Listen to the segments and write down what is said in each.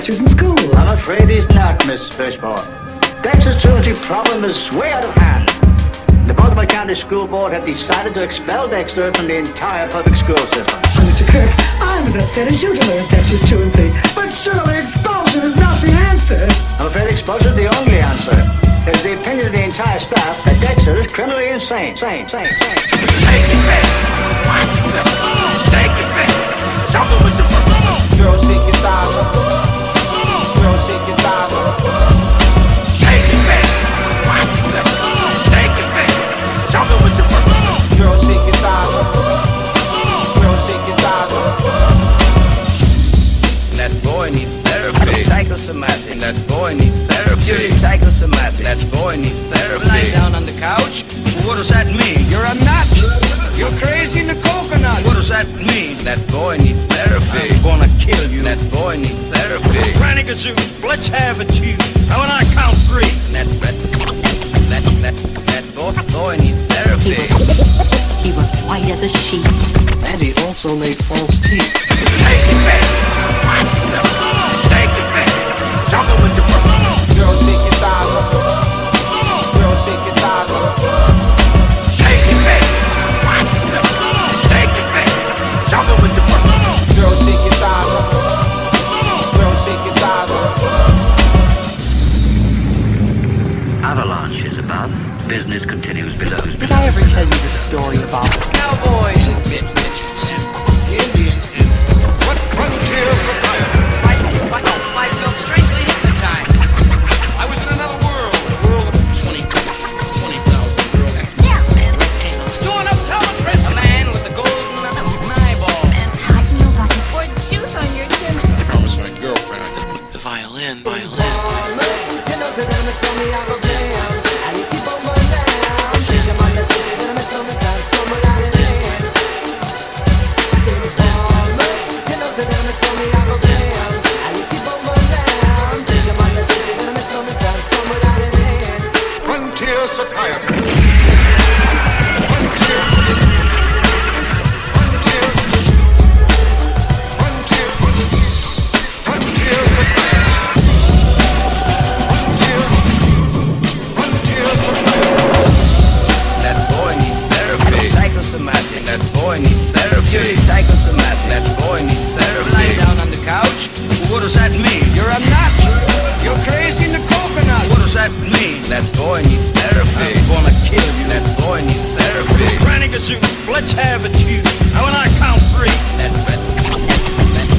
Dexter's in school. I'm afraid he's not, Miss Fishmore. Dexter's truancy problem is way out of hand. The Baltimore County School Board have decided to expel Dexter from the entire public school system. Mr. Kirk, I'm as upset as you to learn Dexter's truancy, but surely expulsion is not the answer. I'm afraid expulsion is the only answer. It is the opinion of the entire staff that Dexter is criminally insane. Take it back. Watch yourself. Take it back. Jump it with your girl, shake your thighs. Girl, shake your thighs. Take it back. Watch yourself. Take it back. Jump it with your girl, shake your thighs. Girl, shake your thighs. That boy needs therapy. Psychosomatic. That boy needs therapy. Psychosomatic. That boy needs therapy. Lying down on the couch? What does that mean? You're a nut. You're crazy in the coconut. What does that mean? That boy needs therapy. I'm gonna kill you. That boy needs therapy. Granny Gazoo, let's have it, you. Now when I count three. That boy needs therapy. He was white as a sheet. And he also made false teeth. Take it back. Watch yourself. Take it back. Jump it with your girl, shake your thighs. Girl, shake your thighs. Take it back. Watch yourself. Take it back. Jump it with your girl, shake your thighs. Girl, shake your thighs. Avalanche is about. Business continues below. Did I ever tell you the story about Cowboys and midgets. Indians. What frontier of fire? My film strangely hypnotized. I was in another world. A world of 20,000 girls. Stewing up teleprint. A man with a golden eyeball. and tighten your buttons? Or juice on your chin. I promised my girlfriend I could play the violin. Frontier psychiatry. That boy needs therapy. Psychosomatic. That boy needs therapy. Psychosomatic. That boy needs therapy. Lying down on the couch? What does that mean? You're a nut. You're crazy in the coconut. What does that mean? That boy needs therapy. I'm gonna kill you. That boy needs therapy. Granny Gazoo, let's have it, you. Now when I count three.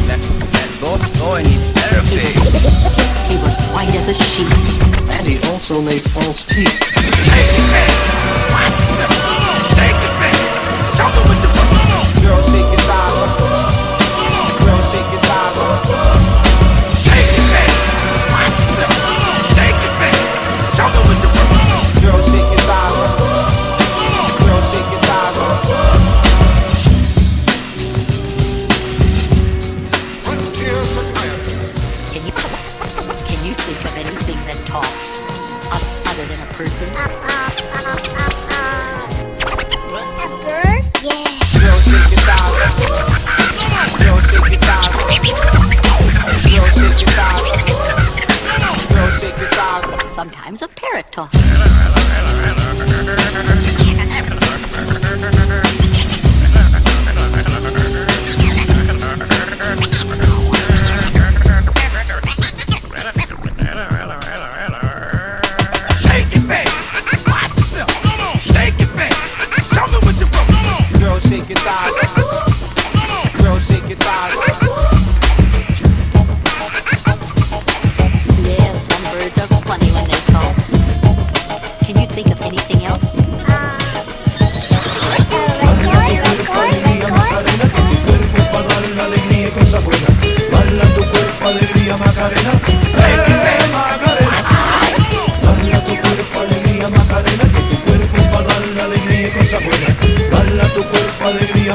That boy needs therapy. He was white as a sheet. And he also made false teeth. Take it back. Watch yourself. Take it back. Jump it with your girl, shake your thighs. Girl, shake your thighs. Take it back. Watch yourself. Take it back. Jump it with your girl, shake your thighs. Girl, shake your thighs. frontier psychiatry. Can you think of anything that talks other than a person? A bird? Yeah. Girl, shake your thighs. Girl, shake your thighs. Girl, shake your thighs. Girl, shake your thighs. Sometimes a parrot talks. Take it back. Watch yourself. Take it back. Jump it with your Girl, shake your thighs. Girl, shake your thighs. Yeah, some birds are funny when they talk. Can you think of anything else?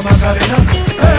Macarena,